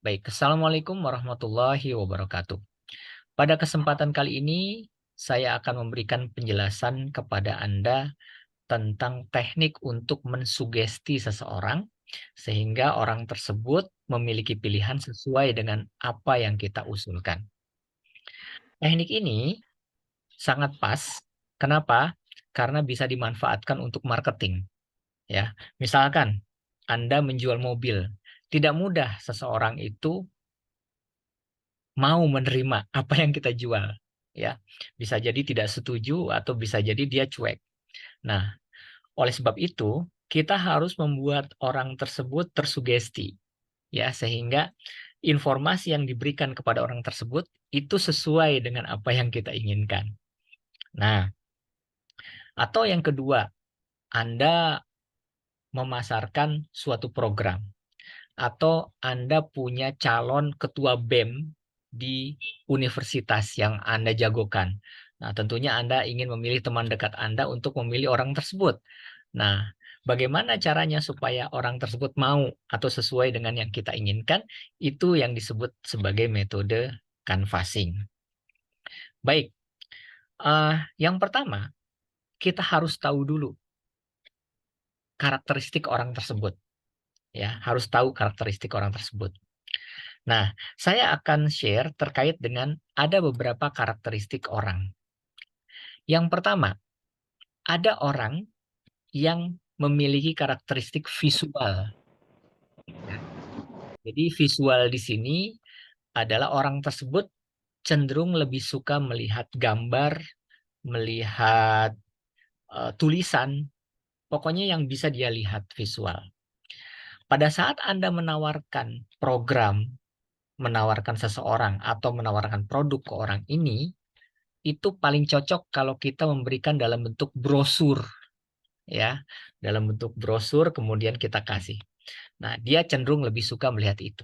Baik, Assalamualaikum warahmatullahi wabarakatuh. Pada kesempatan kali ini, saya akan memberikan penjelasan kepada Anda tentang teknik untuk mensugesti seseorang, sehingga orang tersebut memiliki pilihan sesuai dengan apa yang kita usulkan. Teknik ini sangat pas. Kenapa? Karena bisa dimanfaatkan untuk marketing. Ya, misalkan Anda menjual mobil, tidak mudah seseorang itu mau menerima apa yang kita jual, ya. Bisa jadi tidak setuju atau bisa jadi dia cuek. Nah, oleh sebab itu kita harus membuat orang tersebut tersugesti, ya, sehingga informasi yang diberikan kepada orang tersebut itu sesuai dengan apa yang kita inginkan. Nah, atau yang kedua, Anda memasarkan suatu program atau Anda punya calon ketua BEM di universitas yang Anda jagokan. Nah, tentunya Anda ingin memilih teman dekat Anda untuk memilih orang tersebut. Nah, bagaimana caranya supaya orang tersebut mau atau sesuai dengan yang kita inginkan? Itu yang disebut sebagai metode canvassing. Baik, yang pertama, kita harus tahu dulu karakteristik orang tersebut. Ya, harus tahu karakteristik orang tersebut. Nah, saya akan share terkait dengan ada beberapa karakteristik orang. Yang pertama, ada orang yang memiliki karakteristik visual. Ya. Jadi visual di sini adalah orang tersebut cenderung lebih suka melihat gambar, melihat tulisan, pokoknya yang bisa dia lihat visual. Pada saat Anda menawarkan program, menawarkan seseorang atau menawarkan produk ke orang ini, itu paling cocok kalau kita memberikan dalam bentuk brosur, ya, dalam bentuk brosur kemudian kita kasih. Nah, dia cenderung lebih suka melihat itu.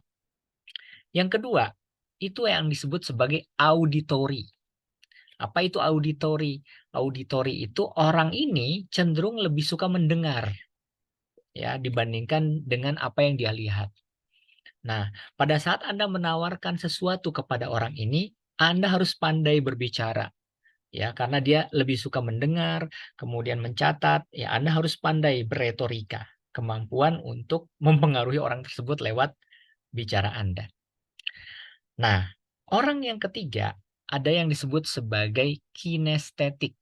Yang kedua, itu yang disebut sebagai auditory. Apa itu auditory? Auditory itu orang ini cenderung lebih suka mendengar, ya, dibandingkan dengan apa yang dia lihat. Nah, pada saat Anda menawarkan sesuatu kepada orang ini, Anda harus pandai berbicara. Ya, karena dia lebih suka mendengar, kemudian mencatat, ya Anda harus pandai beretorika, kemampuan untuk mempengaruhi orang tersebut lewat bicara Anda. Nah, orang yang ketiga ada yang disebut sebagai kinestetik.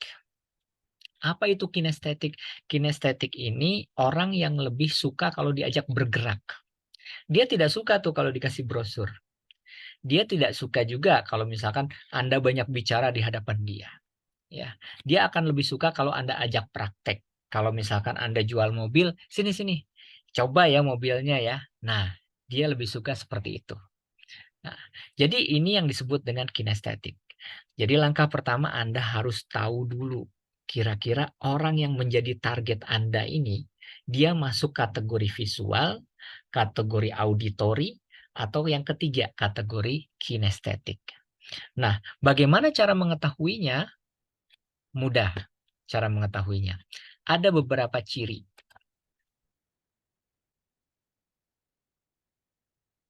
Apa itu kinestetik? Kinestetik ini orang yang lebih suka kalau diajak bergerak. Dia tidak suka tuh kalau dikasih brosur. Dia tidak suka juga kalau misalkan Anda banyak bicara di hadapan dia. Ya, dia akan lebih suka kalau Anda ajak praktek. Kalau misalkan Anda jual mobil, sini-sini, coba ya mobilnya ya. Nah, dia lebih suka seperti itu. Nah, jadi ini yang disebut dengan kinestetik. Jadi langkah pertama Anda harus tahu dulu kira-kira orang yang menjadi target Anda ini, dia masuk kategori visual, kategori auditory, atau yang ketiga kategori kinestetik. Nah, bagaimana cara mengetahuinya? Mudah cara mengetahuinya. Ada beberapa ciri.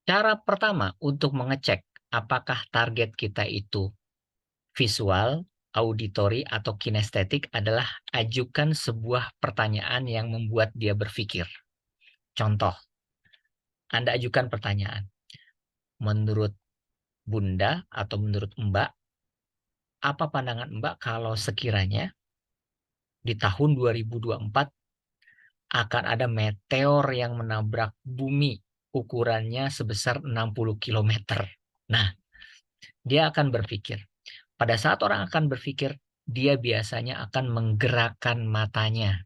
Cara pertama untuk mengecek apakah target kita itu visual, auditory, atau kinestetik adalah ajukan sebuah pertanyaan yang membuat dia berpikir. Contoh, Anda ajukan pertanyaan. Menurut Bunda atau menurut Mbak, apa pandangan Mbak kalau sekiranya di tahun 2024 akan ada meteor yang menabrak bumi ukurannya sebesar 60 kilometer. Nah, dia akan berpikir. Pada saat orang akan berpikir, dia biasanya akan menggerakkan matanya.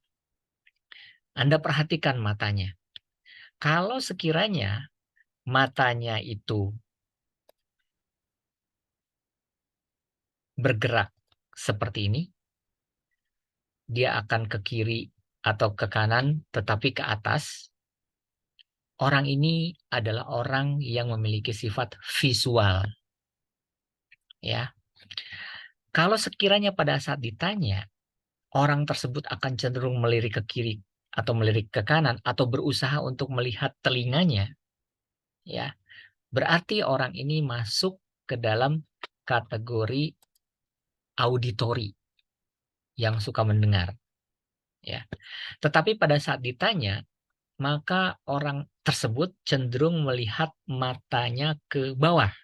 Anda perhatikan matanya. Kalau sekiranya matanya itu bergerak seperti ini, dia akan ke kiri atau ke kanan, tetapi ke atas. Orang ini adalah orang yang memiliki sifat visual. Ya, kalau sekiranya pada saat ditanya, orang tersebut akan cenderung melirik ke kiri atau melirik ke kanan atau berusaha untuk melihat telinganya, ya. berarti orang ini masuk ke dalam kategori auditori yang suka mendengar, ya. Tetapi pada saat ditanya, maka orang tersebut cenderung melihat matanya ke bawah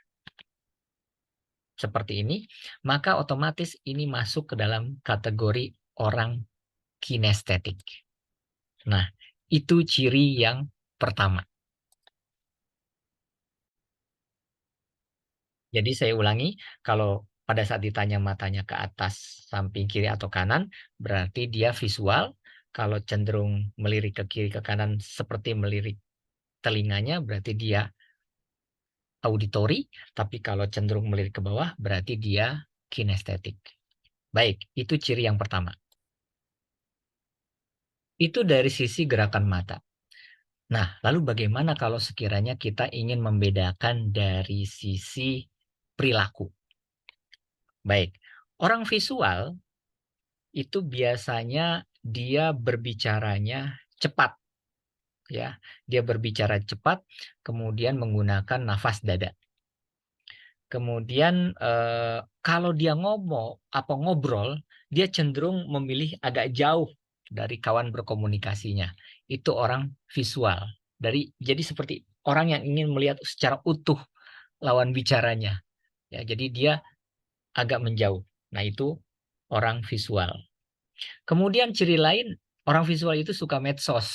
seperti ini, maka otomatis ini masuk ke dalam kategori orang kinestetik. Nah, itu ciri yang pertama. Jadi saya ulangi, kalau pada saat ditanya matanya ke atas, samping kiri atau kanan, berarti dia visual. Kalau cenderung melirik ke kiri ke kanan seperti melirik telinganya, berarti dia auditori. Tapi kalau cenderung melirik ke bawah, berarti dia kinestetik. Baik, itu ciri yang pertama. Itu dari sisi gerakan mata. Nah, lalu bagaimana kalau sekiranya kita ingin membedakan dari sisi perilaku? Baik, orang visual itu biasanya dia berbicaranya cepat, ya. Dia berbicara cepat, kemudian menggunakan nafas dada. Kemudian kalau dia ngomong apa ngobrol, dia cenderung memilih agak jauh dari kawan berkomunikasinya. Itu orang visual. Jadi seperti orang yang ingin melihat secara utuh lawan bicaranya. Ya, jadi dia agak menjauh. Nah, itu orang visual. Kemudian ciri lain, orang visual itu suka medsos.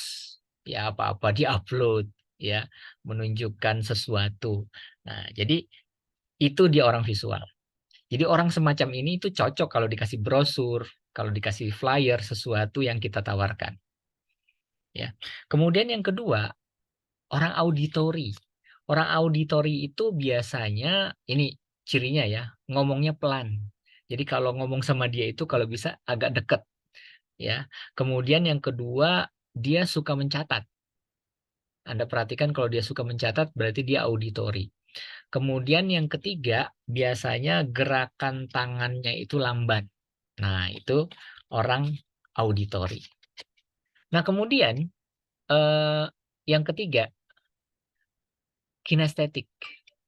Ya, apa-apa diupload, ya, menunjukkan sesuatu. Nah, jadi itu dia orang visual. Jadi orang semacam ini itu cocok kalau dikasih brosur, kalau dikasih flyer, sesuatu yang kita tawarkan. Ya. Kemudian yang kedua, orang auditori. Orang auditori itu biasanya, ini cirinya ya, ngomongnya pelan. Jadi kalau ngomong sama dia itu kalau bisa agak deket. Ya. Kemudian yang kedua, dia suka mencatat. Anda perhatikan kalau dia suka mencatat, berarti dia auditori. Kemudian yang ketiga, biasanya gerakan tangannya itu lamban. Nah, itu orang auditori. Nah, kemudian eh, yang ketiga, kinestetik.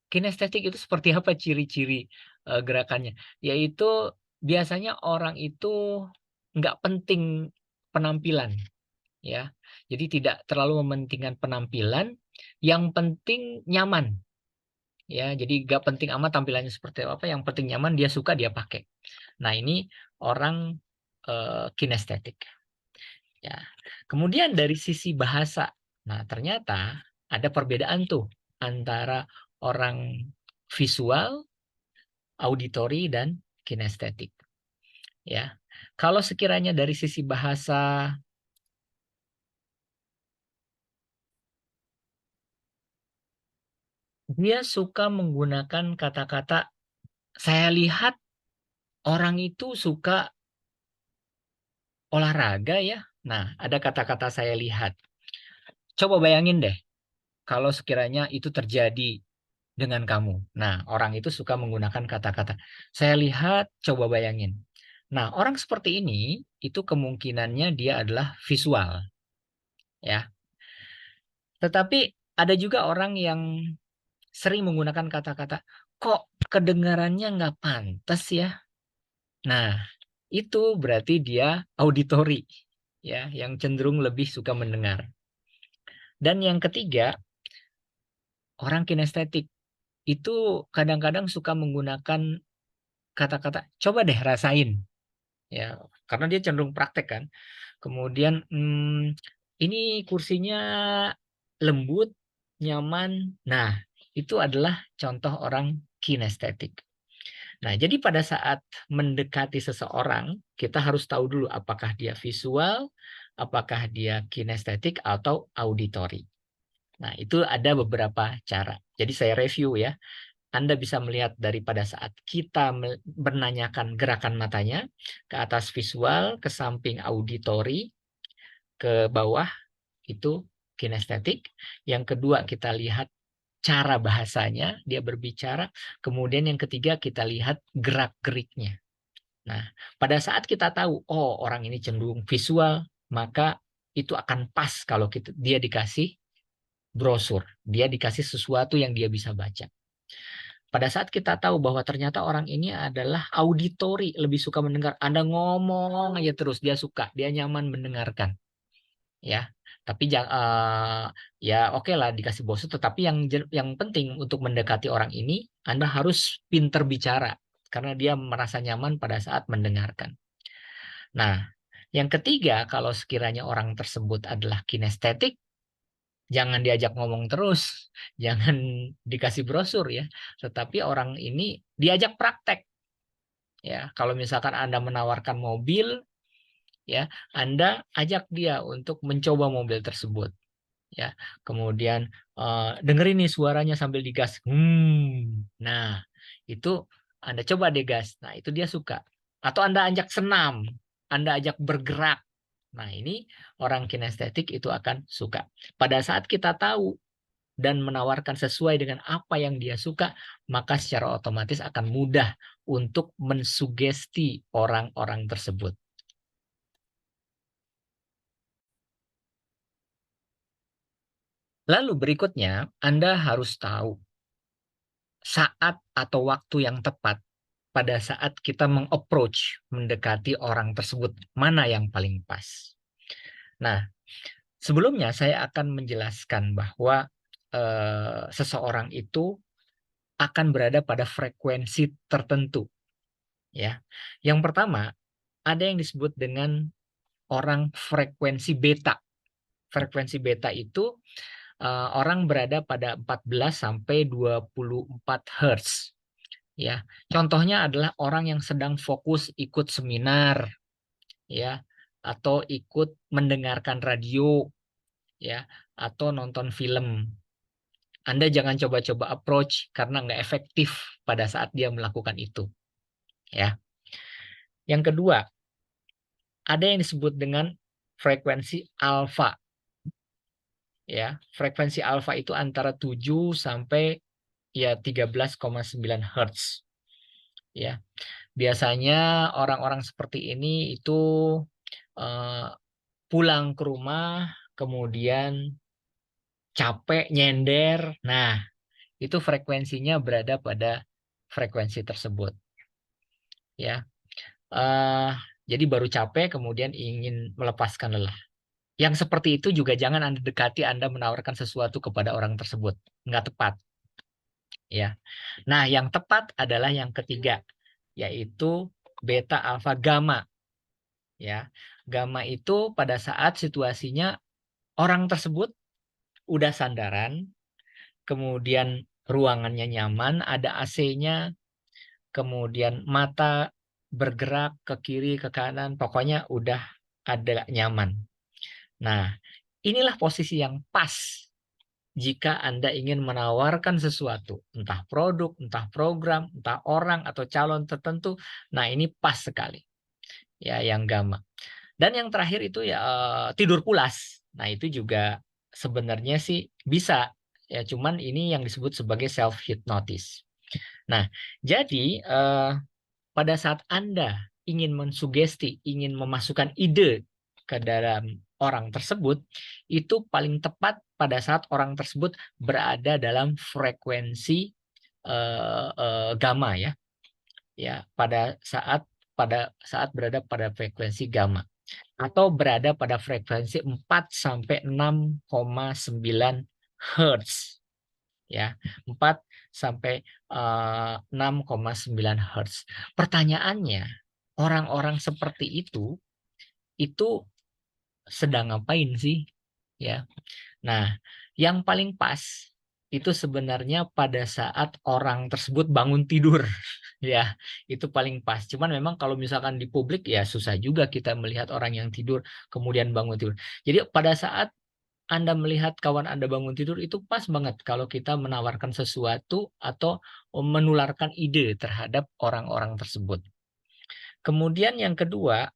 Kinestetik itu seperti apa ciri-ciri gerakannya? Yaitu biasanya orang itu nggak penting penampilan, ya. Jadi tidak terlalu mementingkan penampilan, yang penting nyaman. Ya, jadi gak penting amat tampilannya seperti apa, yang penting nyaman, dia suka, dia pakai. Nah, ini orang kinestetik. Ya. Kemudian dari sisi bahasa, nah ternyata ada perbedaan tuh antara orang visual, auditori, dan kinestetik. Ya, kalau sekiranya dari sisi bahasa, dia suka menggunakan kata-kata, saya lihat orang itu suka olahraga ya. Nah, ada kata-kata saya lihat. Coba bayangin deh, kalau sekiranya itu terjadi dengan kamu. Nah, orang itu suka menggunakan kata-kata, saya lihat, coba bayangin. Nah, orang seperti ini, itu kemungkinannya dia adalah visual. Ya. Tetapi ada juga orang yang sering menggunakan kata-kata, kok kedengarannya nggak pantas ya. Nah, itu berarti dia auditori, ya, yang cenderung lebih suka mendengar. Dan yang ketiga, orang kinestetik itu kadang-kadang suka menggunakan kata-kata coba deh rasain, ya, karena dia cenderung praktek kan. Kemudian ini kursinya lembut, nyaman. Nah, itu adalah contoh orang kinestetik. Nah, jadi pada saat mendekati seseorang, kita harus tahu dulu apakah dia visual, apakah dia kinestetik atau auditori. Nah, itu ada beberapa cara. Jadi saya review ya. Anda bisa melihat daripada saat kita menanyakan gerakan matanya, ke atas visual, ke samping auditori, ke bawah itu kinestetik. Yang kedua kita lihat cara bahasanya, dia berbicara. Kemudian yang ketiga kita lihat gerak-geriknya. Nah, pada saat kita tahu, oh orang ini cenderung visual, maka itu akan pas kalau dia dikasih brosur. Dia dikasih sesuatu yang dia bisa baca. Pada saat kita tahu bahwa ternyata orang ini adalah auditori, lebih suka mendengar. Anda ngomong aja terus, dia suka, dia nyaman mendengarkan. Ya, tapi ya oke lah dikasih brosur, tetapi yang penting untuk mendekati orang ini, Anda harus pinter bicara karena dia merasa nyaman pada saat mendengarkan. Nah, yang ketiga, kalau sekiranya orang tersebut adalah kinestetik, jangan diajak ngomong terus, jangan dikasih brosur ya, tetapi orang ini diajak praktek. Ya, kalau misalkan Anda menawarkan mobil, ya, Anda ajak dia untuk mencoba mobil tersebut. Ya, kemudian dengerin nih suaranya sambil digas. Nah, itu Anda coba deh gas. Nah, itu dia suka. Atau Anda ajak senam, Anda ajak bergerak. Nah, ini orang kinestetik itu akan suka. Pada saat kita tahu dan menawarkan sesuai dengan apa yang dia suka, maka secara otomatis akan mudah untuk mensugesti orang-orang tersebut. Lalu berikutnya, Anda harus tahu saat atau waktu yang tepat pada saat kita meng-approach, mendekati orang tersebut, mana yang paling pas. Nah, sebelumnya saya akan menjelaskan bahwa seseorang itu akan berada pada frekuensi tertentu. Ya, yang pertama ada yang disebut dengan orang frekuensi beta. Frekuensi beta itu orang berada pada 14 sampai 24 Hz. Ya, contohnya adalah orang yang sedang fokus ikut seminar, ya, atau ikut mendengarkan radio, ya, atau nonton film. Anda jangan coba-coba approach karena nggak efektif pada saat dia melakukan itu. Ya. Yang kedua, ada yang disebut dengan frekuensi alfa. Ya, frekuensi alfa itu antara 7 sampai ya 13,9 Hz. Ya. Biasanya orang-orang seperti ini itu pulang ke rumah, kemudian capek, nyender. Nah, itu frekuensinya berada pada frekuensi tersebut. Ya, uh, jadi baru capek, kemudian ingin melepaskan lelah. Yang seperti itu juga jangan Anda dekati, Anda menawarkan sesuatu kepada orang tersebut. Nggak tepat. Ya. Nah, yang tepat adalah yang ketiga, yaitu beta, alfa, gamma. Ya, gamma itu pada saat situasinya orang tersebut udah sandaran, kemudian ruangannya nyaman, ada AC-nya, kemudian mata bergerak ke kiri, ke kanan, pokoknya udah ada nyaman. Nah, inilah posisi yang pas jika Anda ingin menawarkan sesuatu, entah produk, entah program, entah orang atau calon tertentu. Nah, ini pas sekali. Ya, yang gamma. Dan yang terakhir itu ya tidur pulas. Nah, itu juga sebenarnya sih bisa. Ya, cuman ini yang disebut sebagai self hypnosis. Nah, jadi pada saat Anda ingin mensugesti, ingin memasukkan ide ke dalam orang tersebut, itu paling tepat pada saat orang tersebut berada dalam frekuensi gamma ya. Ya, pada saat berada pada frekuensi gamma atau berada pada frekuensi 4 sampai 6,9 Hz. Ya, 4 sampai 6,9 Hz. Pertanyaannya, orang-orang seperti itu sedang ngapain sih? Ya. Nah, yang paling pas itu sebenarnya pada saat orang tersebut bangun tidur. Ya, itu paling pas. Cuman memang kalau misalkan di publik ya susah juga kita melihat orang yang tidur kemudian bangun tidur. Jadi pada saat Anda melihat kawan Anda bangun tidur itu pas banget kalau kita menawarkan sesuatu atau menularkan ide terhadap orang-orang tersebut. Kemudian yang kedua,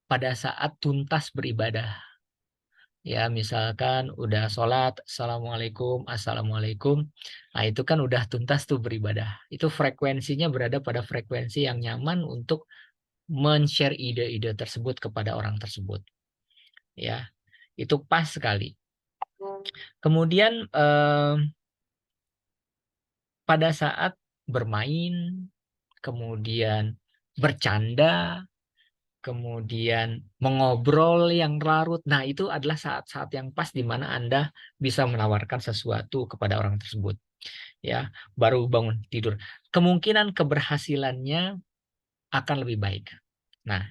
pada saat tuntas beribadah. Ya, misalkan udah sholat, Assalamualaikum, Assalamualaikum. Nah, itu kan udah tuntas tuh beribadah. Itu frekuensinya berada pada frekuensi yang nyaman untuk men-share ide-ide tersebut kepada orang tersebut. Ya, itu pas sekali. Kemudian pada saat bermain, kemudian bercanda, kemudian mengobrol yang larut. Nah, itu adalah saat-saat yang pas di mana Anda bisa menawarkan sesuatu kepada orang tersebut. Ya, baru bangun tidur. Kemungkinan keberhasilannya akan lebih baik. Nah,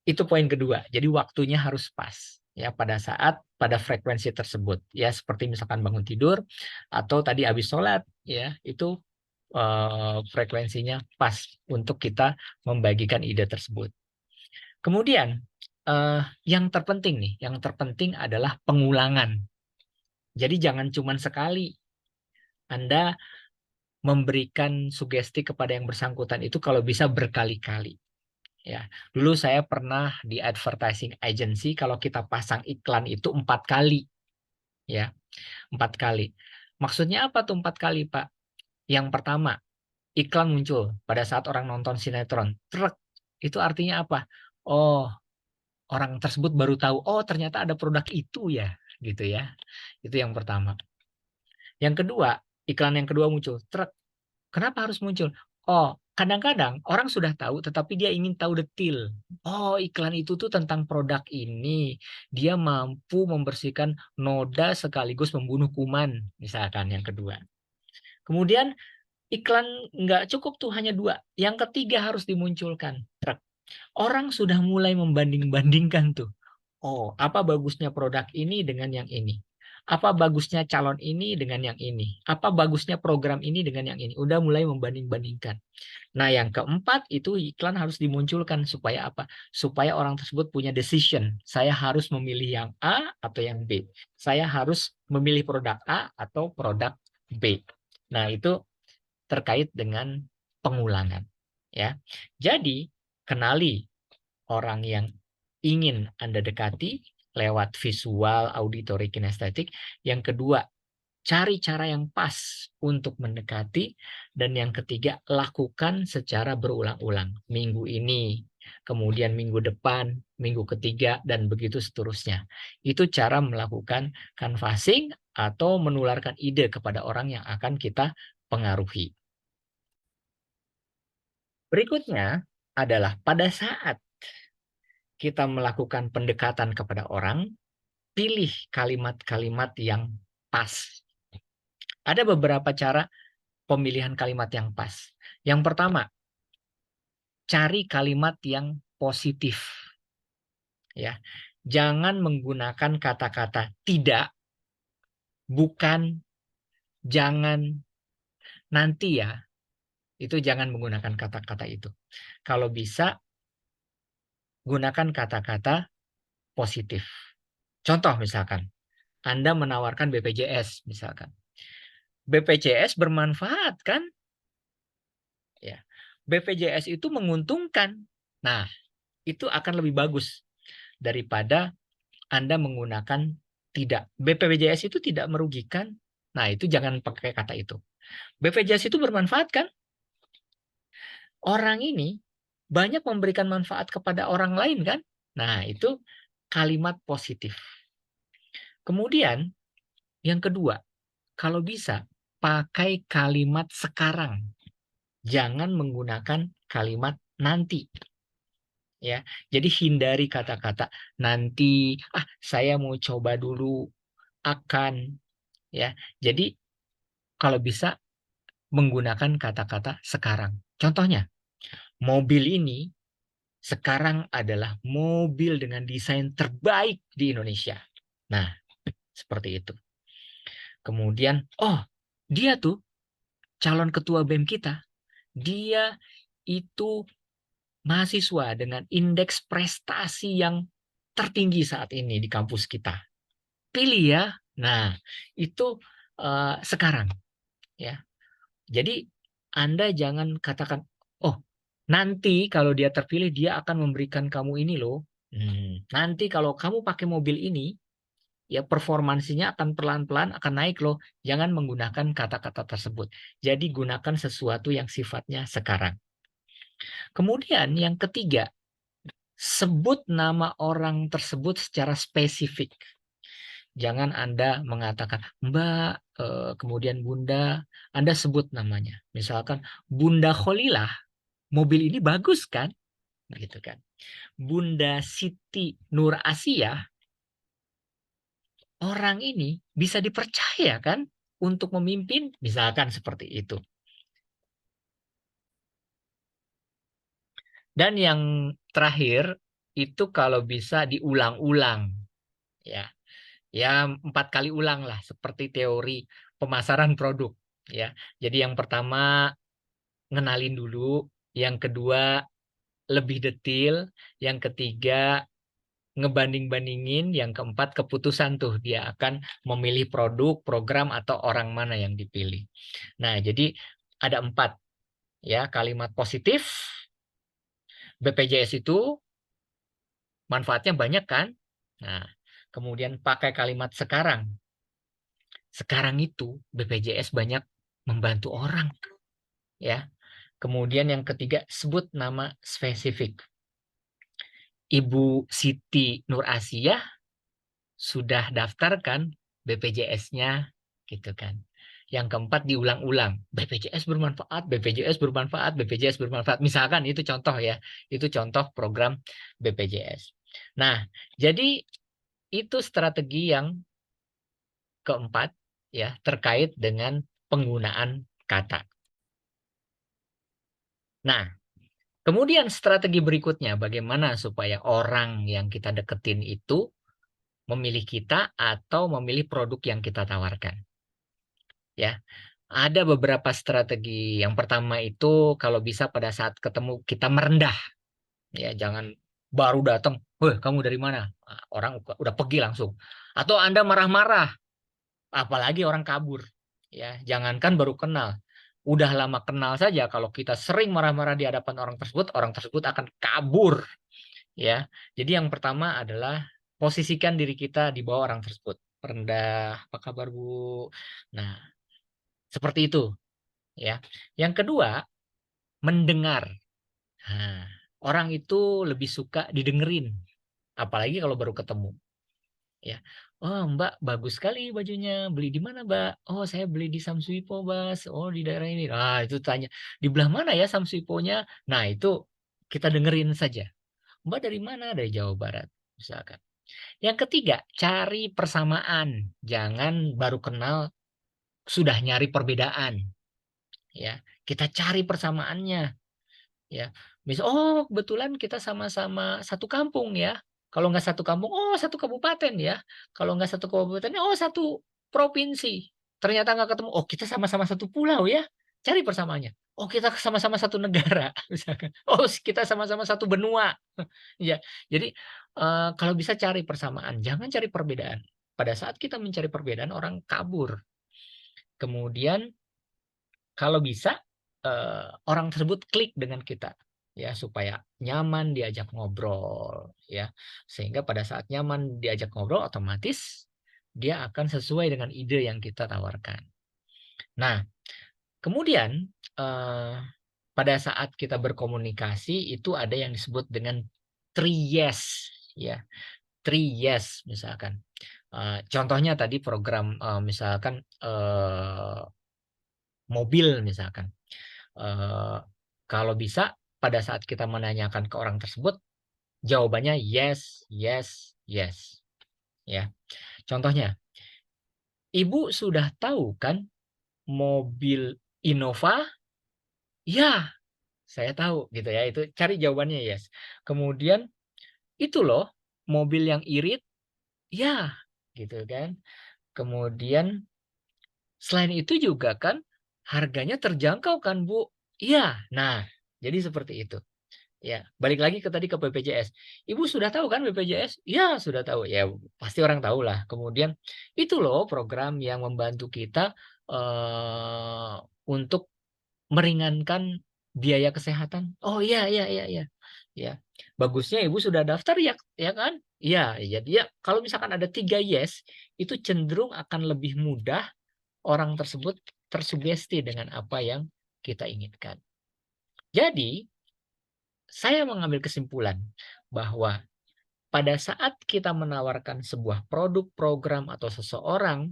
itu poin kedua. Jadi waktunya harus pas ya pada frekuensi tersebut. Ya, seperti misalkan bangun tidur atau tadi habis sholat ya, itu frekuensinya pas untuk kita membagikan ide tersebut. Kemudian yang terpenting nih, yang terpenting adalah pengulangan. Jadi jangan cuma sekali Anda memberikan sugesti kepada yang bersangkutan itu, kalau bisa berkali-kali. Ya, dulu saya pernah di advertising agency, kalau kita pasang iklan itu 4 kali, ya 4 kali. Maksudnya apa tuh 4 kali, Pak? Yang pertama, iklan muncul pada saat orang nonton sinetron. Truk, itu artinya apa? Oh, orang tersebut baru tahu, oh ternyata ada produk itu ya, gitu ya. Itu yang pertama. Yang kedua, iklan yang kedua muncul. Truk, kenapa harus muncul? Oh, kadang-kadang orang sudah tahu, tetapi dia ingin tahu detil. Oh, iklan itu tuh tentang produk ini. Dia mampu membersihkan noda sekaligus membunuh kuman, misalkan yang kedua. Kemudian iklan nggak cukup tuh hanya 2. Yang ketiga harus dimunculkan. Orang sudah mulai membanding-bandingkan tuh. Oh, apa bagusnya produk ini dengan yang ini? Apa bagusnya calon ini dengan yang ini? Apa bagusnya program ini dengan yang ini? Udah mulai membanding-bandingkan. Nah, yang keempat itu iklan harus dimunculkan supaya apa? Supaya orang tersebut punya decision. Saya harus memilih yang A atau yang B. Saya harus memilih produk A atau produk B. Nah, itu terkait dengan pengulangan. Ya, jadi kenali orang yang ingin Anda dekati lewat visual, auditory, kinestetik. Yang kedua, cari cara yang pas untuk mendekati. Dan yang ketiga, lakukan secara berulang-ulang. Minggu ini, kemudian minggu depan, minggu ketiga, dan begitu seterusnya. Itu cara melakukan canvassing atau menularkan ide kepada orang yang akan kita pengaruhi. Berikutnya adalah pada saat kita melakukan pendekatan kepada orang, pilih kalimat-kalimat yang pas. Ada beberapa cara pemilihan kalimat yang pas. Yang pertama, cari kalimat yang positif. Ya, jangan menggunakan kata-kata tidak, bukan, jangan, nanti ya. Itu jangan menggunakan kata-kata itu. Kalau bisa, gunakan kata-kata positif. Contoh misalkan, Anda menawarkan BPJS misalkan. BPJS bermanfaat kan? Ya. BPJS itu menguntungkan. Nah, itu akan lebih bagus daripada Anda menggunakan tidak. BPJS itu tidak merugikan. Nah, itu jangan pakai kata itu. BPJS itu bermanfaat kan? Orang ini banyak memberikan manfaat kepada orang lain kan? Nah, itu kalimat positif. Kemudian, yang kedua, kalau bisa, pakai kalimat sekarang. Jangan menggunakan kalimat nanti. Ya, jadi hindari kata-kata nanti, saya mau coba dulu, akan, ya. Jadi kalau bisa menggunakan kata-kata sekarang. Contohnya, mobil ini sekarang adalah mobil dengan desain terbaik di Indonesia. Nah, seperti itu. Kemudian, oh, dia tuh calon ketua BEM kita. Dia itu mahasiswa dengan indeks prestasi yang tertinggi saat ini di kampus kita. Pilih ya. Nah, itu sekarang ya. Jadi Anda jangan katakan, oh, nanti kalau dia terpilih dia akan memberikan kamu ini loh. Nanti kalau kamu pakai mobil ini, ya performansinya akan pelan-pelan akan naik loh. Jangan menggunakan kata-kata tersebut. Jadi gunakan sesuatu yang sifatnya sekarang. Kemudian yang ketiga, sebut nama orang tersebut secara spesifik. Jangan Anda mengatakan, Mbak, kemudian Bunda, Anda sebut namanya. Misalkan Bunda Kholilah, mobil ini bagus kan? Begitu kan. Bunda Siti Nur Asia, orang ini bisa dipercaya kan untuk memimpin, misalkan seperti itu. Dan yang terakhir itu kalau bisa diulang-ulang, ya, ya 4 kali ulang lah, seperti teori pemasaran produk, ya. Jadi yang pertama ngenalin dulu, yang kedua lebih detail, yang ketiga ngebanding-bandingin, yang keempat keputusan tuh dia akan memilih produk, program atau orang mana yang dipilih. Nah, jadi ada 4 ya kalimat positif. BPJS itu manfaatnya banyak kan? Nah, kemudian pakai kalimat sekarang. Sekarang itu BPJS banyak membantu orang ya. Kemudian yang ketiga sebut nama spesifik. Ibu Siti Nur Asia sudah daftarkan BPJS-nya gitu kan. Yang keempat diulang-ulang. BPJS bermanfaat, BPJS bermanfaat, BPJS bermanfaat. Misalkan itu contoh ya. Itu contoh program BPJS. Nah, jadi itu strategi yang keempat ya terkait dengan penggunaan kata. Nah, kemudian strategi berikutnya bagaimana supaya orang yang kita deketin itu memilih kita atau memilih produk yang kita tawarkan. Ya, ada beberapa strategi. Yang pertama itu kalau bisa pada saat ketemu kita merendah. Ya, jangan baru datang, "Weh, kamu dari mana?" Nah, orang udah pergi langsung. Atau Anda marah-marah, apalagi orang kabur. Ya, jangankan baru kenal. Udah lama kenal saja kalau kita sering marah-marah di hadapan orang tersebut akan kabur, ya. Jadi yang pertama adalah posisikan diri kita di bawah orang tersebut. Rendah, "Apa kabar, Bu?" Nah, seperti itu, ya. Yang kedua, mendengar. Nah, orang itu lebih suka didengerin, apalagi kalau baru ketemu. Ya, "Oh Mbak, bagus sekali bajunya, beli di mana Mbak?" "Oh saya beli di Samsuipo Mas." "Oh di daerah ini." Nah itu tanya, "Di belah mana ya Samsuiponya?" Nah itu kita dengerin saja. "Mbak dari mana?" "Dari Jawa Barat." Misalkan. Yang ketiga, cari persamaan. Jangan baru kenal sudah nyari perbedaan. Ya, kita cari persamaannya. Ya, misal, "Oh kebetulan kita sama-sama satu kampung ya." Kalau nggak satu kampung, oh satu kabupaten ya. Kalau nggak satu kabupaten, oh satu provinsi. Ternyata nggak ketemu, oh kita sama-sama satu pulau ya. Cari persamaannya. Oh kita sama-sama satu negara misalkan. Oh kita sama-sama satu benua. Ya, jadi kalau bisa cari persamaan, jangan cari perbedaan. Pada saat kita mencari perbedaan, orang kabur. Kemudian kalau bisa, orang tersebut klik dengan kita, ya, supaya nyaman diajak ngobrol, ya. Sehingga pada saat nyaman diajak ngobrol, otomatis dia akan sesuai dengan ide yang kita tawarkan. Nah, kemudian, pada saat kita berkomunikasi itu ada yang disebut dengan 3 yes, ya. 3 yes misalkan. Contohnya tadi program, misalkan, mobil misalkan. Eee, Kalau bisa pada saat kita menanyakan ke orang tersebut, jawabannya yes, yes, yes, ya. Contohnya, "Ibu sudah tahu kan mobil Innova?" "Ya, saya tahu," gitu ya, itu cari jawabannya yes. Kemudian, "Itu loh mobil yang irit?" "Ya," gitu kan. Kemudian, "Selain itu juga kan harganya terjangkau kan, Bu?" "Iya." Nah, jadi seperti itu. Ya, balik lagi ke tadi ke BPJS. "Ibu sudah tahu kan BPJS?" "Ya, sudah tahu." Ya, pasti orang tahu lah. Kemudian, "Itu loh program yang membantu kita, untuk meringankan biaya kesehatan." "Oh, iya iya iya iya." Ya, "Bagusnya Ibu sudah daftar ya ya kan?" "Iya." Jadi ya kalau misalkan ada 3 yes, itu cenderung akan lebih mudah orang tersebut tersugesti dengan apa yang kita inginkan. Jadi saya mengambil kesimpulan bahwa pada saat kita menawarkan sebuah produk, program, atau seseorang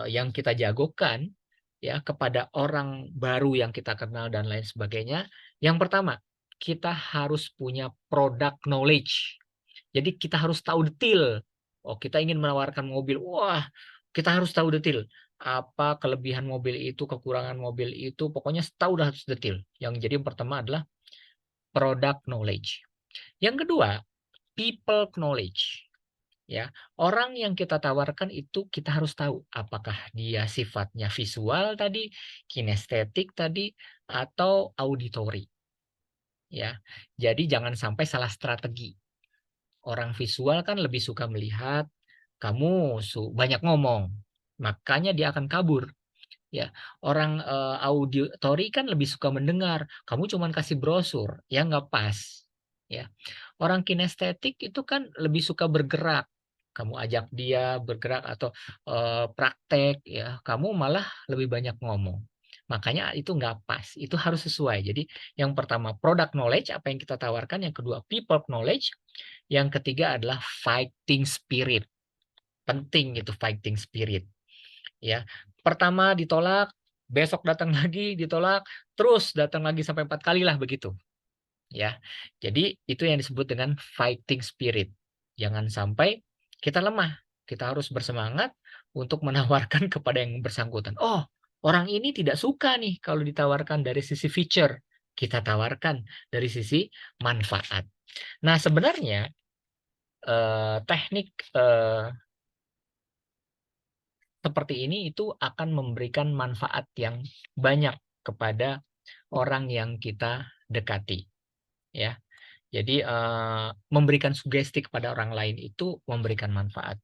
yang kita jagokan ya kepada orang baru yang kita kenal dan lain sebagainya, yang pertama, kita harus punya product knowledge. Jadi kita harus tahu detail. Oh, kita ingin menawarkan mobil. Wah, kita harus tahu detail. Apa kelebihan mobil itu, kekurangan mobil itu, pokoknya tahu dah harus detail. Yang jadi yang pertama adalah product knowledge. Yang kedua, people knowledge. Ya, orang yang kita tawarkan itu kita harus tahu apakah dia sifatnya visual tadi, kinestetik tadi, atau auditory. Ya, jadi jangan sampai salah strategi. Orang visual kan lebih suka melihat, kamu banyak ngomong, makanya dia akan kabur. Ya, orang auditory kan lebih suka mendengar, kamu cuman kasih brosur, ya nggak pas. Ya, orang kinestetik itu kan lebih suka bergerak, kamu ajak dia bergerak atau praktek, ya, kamu malah lebih banyak ngomong. Makanya itu nggak pas, itu harus sesuai. Jadi yang pertama product knowledge, apa yang kita tawarkan, yang kedua people knowledge, yang ketiga adalah fighting spirit. Penting itu fighting spirit. Ya, pertama ditolak, besok datang lagi ditolak, terus datang lagi sampai 4 kali lah begitu. Ya, jadi itu yang disebut dengan fighting spirit. Jangan sampai kita lemah. Kita harus bersemangat untuk menawarkan kepada yang bersangkutan. Oh, orang ini tidak suka nih kalau ditawarkan dari sisi feature. Kita tawarkan dari sisi manfaat. Nah, sebenarnya teknik seperti ini itu akan memberikan manfaat yang banyak kepada orang yang kita dekati, ya. Jadi memberikan sugesti kepada orang lain itu memberikan manfaat.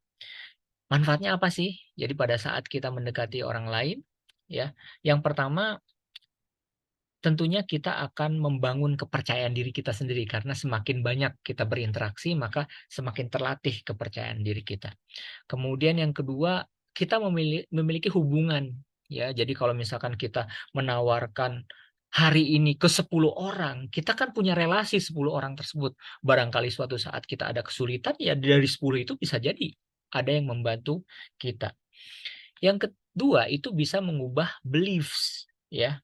Manfaatnya apa sih? Jadi pada saat kita mendekati orang lain, ya, yang pertama tentunya kita akan membangun kepercayaan diri kita sendiri karena semakin banyak kita berinteraksi maka semakin terlatih kepercayaan diri kita. Kemudian yang kedua, kita memiliki hubungan, ya. Jadi kalau misalkan kita menawarkan hari ini ke 10 orang, kita kan punya relasi 10 orang tersebut. Barangkali suatu saat kita ada kesulitan, ya dari 10 itu bisa jadi ada yang membantu kita. Yang kedua, itu bisa mengubah beliefs, ya.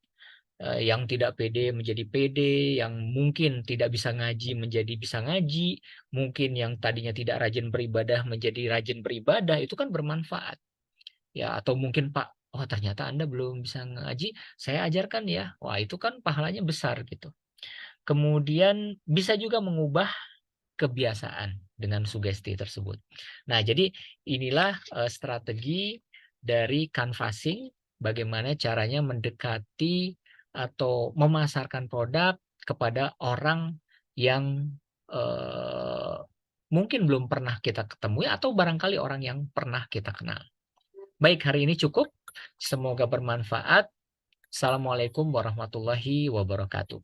Yang tidak pede menjadi pede, yang mungkin tidak bisa ngaji menjadi bisa ngaji, mungkin yang tadinya tidak rajin beribadah menjadi rajin beribadah, itu kan bermanfaat. Ya, atau mungkin Pak, oh ternyata Anda belum bisa ngaji, saya ajarkan ya. Wah, itu kan pahalanya besar gitu. Kemudian bisa juga mengubah kebiasaan dengan sugesti tersebut. Nah, jadi inilah strategi dari canvassing, bagaimana caranya mendekati atau memasarkan produk kepada orang yang mungkin belum pernah kita ketemu atau barangkali orang yang pernah kita kenal. Baik, hari ini cukup. Semoga bermanfaat. Assalamualaikum warahmatullahi wabarakatuh.